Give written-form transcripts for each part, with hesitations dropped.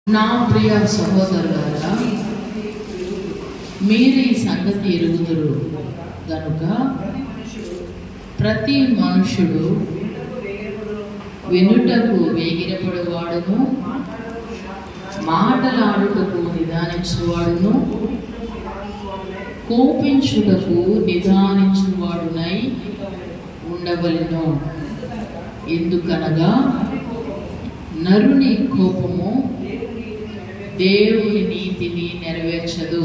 నా ప్రియ సహోదరులారా, మీరు ఈ సంగతి ఎరుగుదురు గనుక ప్రతి మనుషుడు వినుటకు వేగిరపడేవాడును, మాటలాడుటకు నిదానించువాడును, కోపించుటకు నిదానించువాడునై ఉండవలెను. ఎందుకనగా నరుని కోపము దేవుని నీతిని నెరవేర్చదు.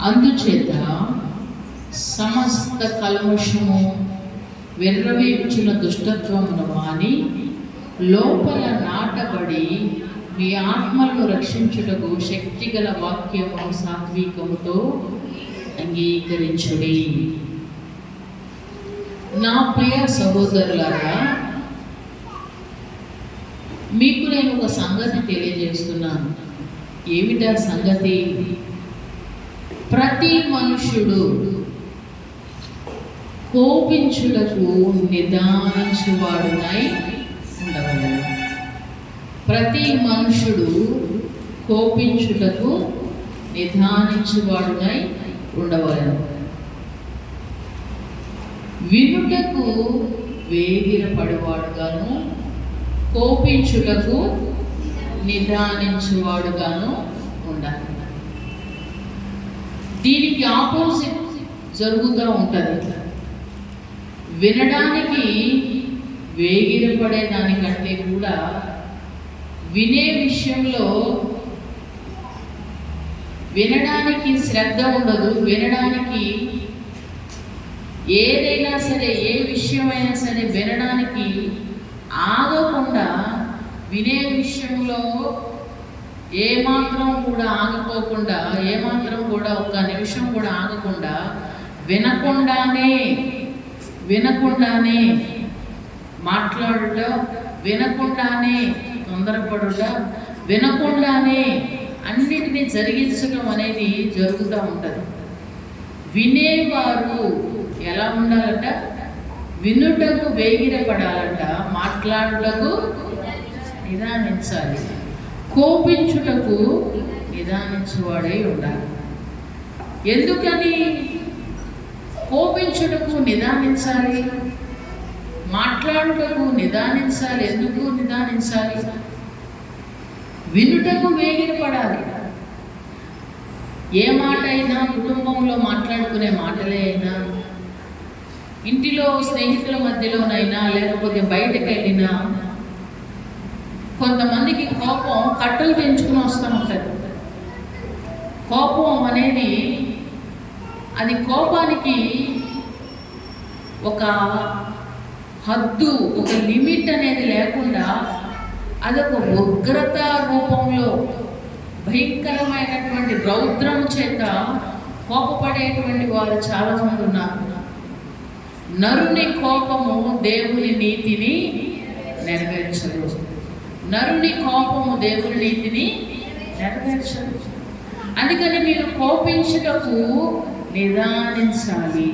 అందుచేత సమస్త కల్మషము వెర్రవీచున్న దుష్టత్వమును మాని లోపల నాటబడి మీ ఆత్మలను రక్షించుటకు శక్తిగల వాక్యము సాత్వికముతో అంగీకరించుడి. నా ప్రియ సహోదరులారా, మీకు నేను ఒక సంగతి తెలియజేస్తున్నాను. ఏమిటా సంగతి? ప్రతి మనుష్యుడు కోపించుటకు నిదానించువాడునై ఉండవలెను. ప్రతి మనుష్యుడు కోపించుటకు నిదానించువాడునై ఉండవలెను. వినుటకు వేగిరపడేవాడుగాను, కోపించుటకు నిదానించువాడుగాను ఉండాలి. దీనికి ఆపోజిట్ జరుగుతూ ఉంటుంది. వినడానికి వేగిరపడే దానికంటే కూడా వినే విషయంలో వినడానికి శ్రద్ధ ఉండదు. వినడానికి ఏదైనా సరే, ఏ విషయమైనా సరే వినడానికి ఆగకుండా, వినే విషయంలో ఏమాత్రం కూడా ఆగిపోకుండా, ఏమాత్రం కూడా ఒక్క నిమిషం కూడా ఆగకుండా, వినకుండానే మాట్లాడుట, వినకుండానే తొందరపడుట, వినకుండానే అన్నిటినీ జరిగించడం అనేది జరుగుతూ ఉంటుంది. వినేవారు ఎలా ఉండాలట? వినుటకు వేగిరపడాలంట, మాట్లాడుటకు నిదానించాలి, కోపించుటకు నిదానించువాడై ఉండాలి. ఎందుకని కోపించుటకు నిదానించాలి, మాట్లాడుటకు నిదానించాలి? ఎందుకు నిదానించాలి? వినుటకు వేగిరపడాలి. ఏ మాట అయినా, కుటుంబంలో మాట్లాడుకునే మాటలే అయినా, ఇంటిలో స్నేహితుల మధ్యలోనైనా, లేకపోతే బయటకు వెళ్ళినా, కొంతమందికి కోపం కట్టలు పెంచుకుని వస్తూ ఉంటుంది. కోపం అనేది, అది కోపానికి ఒక హద్దు, ఒక లిమిట్ అనేది లేకుండా అదొక ఉగ్రత రూపంలో భయంకరమైనటువంటి రౌద్రం చేత కోపపడేటువంటి వారు చాలామంది ఉన్నారు. నరుని కోపము దేవుని నీతిని నెరవేర్చదు. నరుని కోపము దేవుని నీతిని నెరవేర్చదు. అందుకని మీరు కోపించుటకు నిదానించాలి,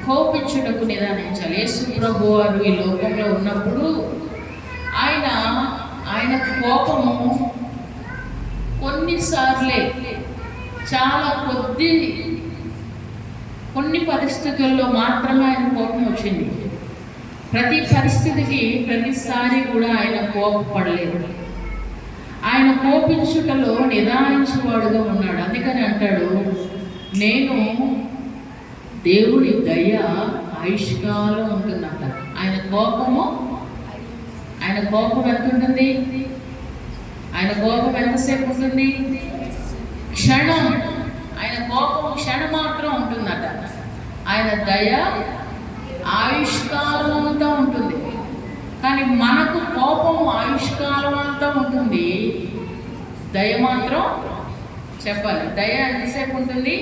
కోపించుటకు నిదానించాలి. యేసు ప్రభు వారు ఈ లోకంలో ఉన్నప్పుడు ఆయన కోపము కొన్నిసార్లే, చాలా కొన్ని పరిస్థితుల్లో మాత్రమే ఆయన కోపం వచ్చింది. ప్రతి పరిస్థితికి, ప్రతిసారి కూడా ఆయన కోపపడలేదు. ఆయన కోపించుటలో నిదానించేవాడుగా ఉన్నాడు. అందుకని అంటాడు, నేను దేవుడి దయ ఆయుష్కాలం ఉంటుందంట. ఆయన కోపం ఎంత ఉంటుంది? ఆయన కోపం ఎంతసేపు ఉంటుంది? క్షణం. ఆయన కోపం క్షణం మాత్రం ఉంటుందట. ఆయన దయ ఆయుష్కాలం అంతా ఉంటుంది. కానీ మనకు కోపం ఆయుష్కాలం అంతా ఉంటుంది, దయ మాత్రం, చెప్పాలి, దయ ఎంతసేపు ఉంటుంది?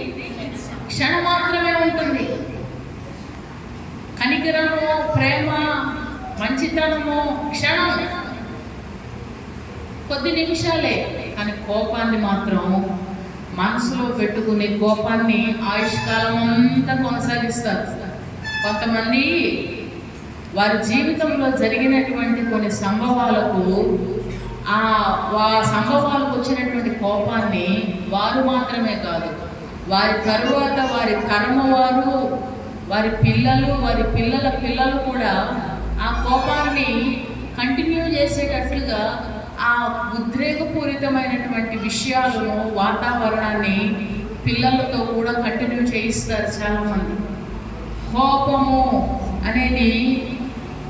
క్షణం మాత్రమే ఉంటుంది. కనికరము, ప్రేమ, మంచితనము క్షణం, కొద్ది నిమిషాలే. కానీ కోపాన్ని మాత్రం మనసులో పెట్టుకునే కోపాన్ని ఆయుష్కాలం అంతా కొనసాగిస్తారు. కొంతమంది వారి జీవితంలో జరిగినటువంటి కొన్ని సంభవాలకు సంభవాలకు వచ్చినటువంటి కోపాన్ని వారు మాత్రమే కాదు, వారి తరువాత వారి తరమ వారు, వారి పిల్లలు, వారి పిల్లల పిల్లలు కూడా ఆ కోపాన్ని కంటిన్యూ చేసేటట్లుగా ఆ ఉద్రేకపూరితమైనటువంటి విషయాలను, వాతావరణాన్ని పిల్లలతో కూడా కంటిన్యూ చేయిస్తారు చాలామంది. కోపము అనేది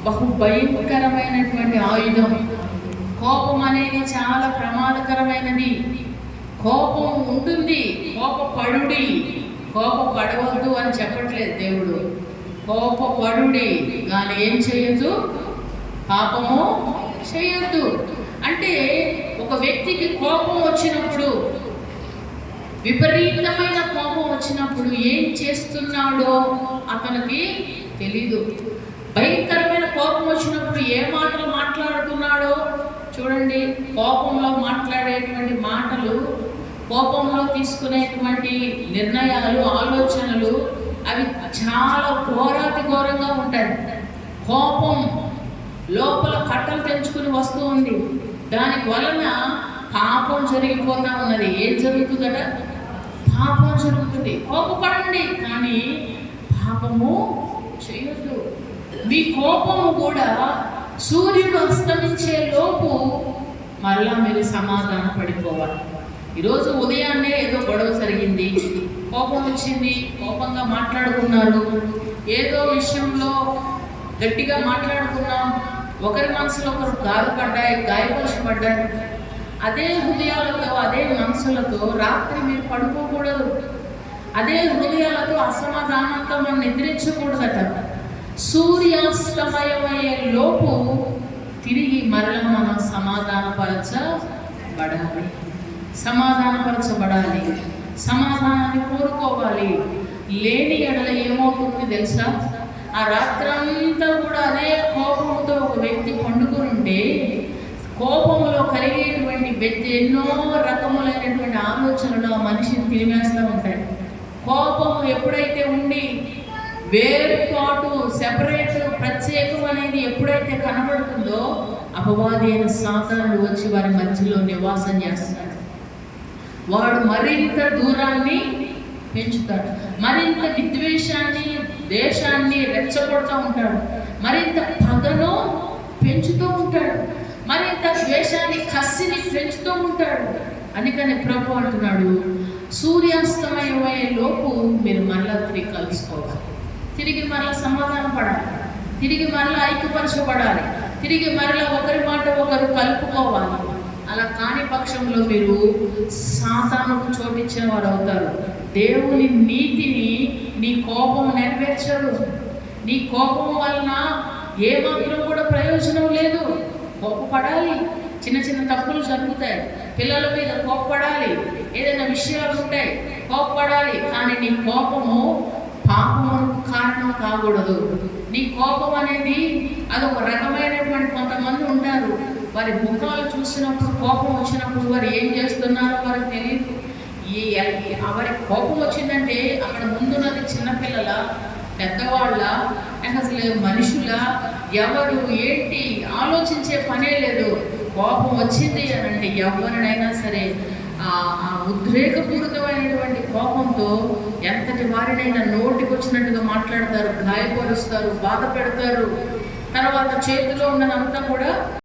బహు భయంకరమైనటువంటి ఆయుధం. కోపం అనేది చాలా ప్రమాదకరమైనది. కోపం ఉంటుంది, కోపపడుడి, కోపపడవద్దు అని చెప్పట్లేదు దేవుడు. కోపపడుడి కానీ ఏం చేయొద్దు, పాపము చేయొద్దు. అంటే ఒక వ్యక్తికి కోపం వచ్చినప్పుడు, విపరీతమైన కోపం వచ్చినప్పుడు ఏం చేస్తున్నాడో అతనికి తెలీదు. భయంకరమైన కోపం వచ్చినప్పుడు ఏ మాటలు మాట్లాడుతున్నాడో చూడండి. కోపంలో మాట్లాడేటువంటి మాటలు, కోపంలో తీసుకునేటువంటి నిర్ణయాలు, ఆలోచనలు అవి చాలా ఘోరాతి ఘోరంగా ఉంటాయి. కోపం లోపల కట్టలు తెంచుకుని వస్తూ ఉంది. దాని వలన పాపం జరిగిపోతా ఉన్నది. ఏం జరుగుతుందట? పాపం జరుగుతుంది. కోపపడండి కానీ పాపము చేయొద్దు. మీ కోపము కూడా సూర్యుడు అస్తమించే లోపు మరలా మీరు సమాధాన పడిపోవాలి. ఈరోజు ఉదయాన్నే ఏదో గొడవ జరిగింది, కోపం వచ్చింది, కోపంగా మాట్లాడుకున్నారు, ఏదో విషయంలో గట్టిగా మాట్లాడుకున్నాం, ఒకరి మనసులో ఒకరు గాయపరచబడ్డారు. అదే హృదయాలతో, అదే మనసులతో రాత్రి మీరు పడుకోకూడదు. అదే హృదయాలతో అసమాధానంతో మనం నిద్రించకూడదట. సూర్యాస్తమయమయ్యే లోపు తిరిగి మరల మనం సమాధానపరచబడాలి, సమాధానాన్ని కోరుకోవాలి. లేని ఎడల ఏమవుతుంది తెలుసా? ఆ రాత్రంతా కూడా అదే కోపంతో ఒక వ్యక్తి పండుకొని ఉంటే, కోపంలో కలిగేటువంటి ఎన్నో రకములైనటువంటి ఆలోచనలు ఆ మనిషిని తిరిమేస్తూ ఉంటాయి. కోపం ఎప్పుడైతే ఉండి వేరుపాటు, సెపరేట్, ప్రత్యేకం అనేది ఎప్పుడైతే కనబడుతుందో అపవాది అయిన సాతానుడు వచ్చి వారి మధ్యలో నివాసం చేస్తాడు. వాడు మరింత దూరాన్ని పెంచుతాడు, మరింత విద్వేషాన్ని, దేశాన్ని రెచ్చగొడుతూ ఉంటాడు, మరింత పగను పెంచుతూ ఉంటాడు, మరింత ద్వేషాన్ని, కసిని పెంచుతూ ఉంటాడు. అందుకని ప్రభు అంటున్నాడు, సూర్యాస్తమయమయ్యే లోపు మీరు మరలా తిరిగి కలుసుకోవాలి, తిరిగి మరలా సమాధానం పడాలి, తిరిగి మరలా ఐక్యపరచబడాలి, తిరిగి మరలా ఒకరి మాట ఒకరు కలుపుకోవాలి. అలా కాని పక్షంలో మీరు సాతానుకు చోటిచ్చిన వారు అవుతారు. దేవుని నీతిని నీ కోపం నెరవేర్చదు. నీ కోపం వలన ఏమాత్రం కూడా ప్రయోజనం లేదు. కోపపడాలి, చిన్న చిన్న తప్పులు జరుగుతాయి, పిల్లల మీద కోపపడాలి, ఏదైనా విషయాలు ఉంటాయి కోపపడాలి. కానీ నీ కోపము పాపమునకు కారణం కాకూడదు. నీ కోపం అనేది అదొక రకమైనటువంటి కొంతమంది ఉంటారు, వారి ముఖాలు చూసినప్పుడు, కోపం వచ్చినప్పుడు వారు ఏం చేస్తున్నారో వారికి తెలియదు. వారికి కోపం వచ్చిందంటే అక్కడ ముందున్నది చిన్నపిల్లల, పెద్దవాళ్ళ, అసలు మనుషుల, ఎవరు ఏంటి ఆలోచించే పనే లేదు. కోపం వచ్చింది అని అంటే ఎవరినైనా సరే ఆ ఉద్రేకపూరితమైనటువంటి కోపంతో ఎంతటి వారినైనా నోటికి వచ్చినట్టుగా మాట్లాడతారు, గాయపరుస్తారు, బాధ పెడతారు. తర్వాత చేతిలో ఉన్నదంతా కూడా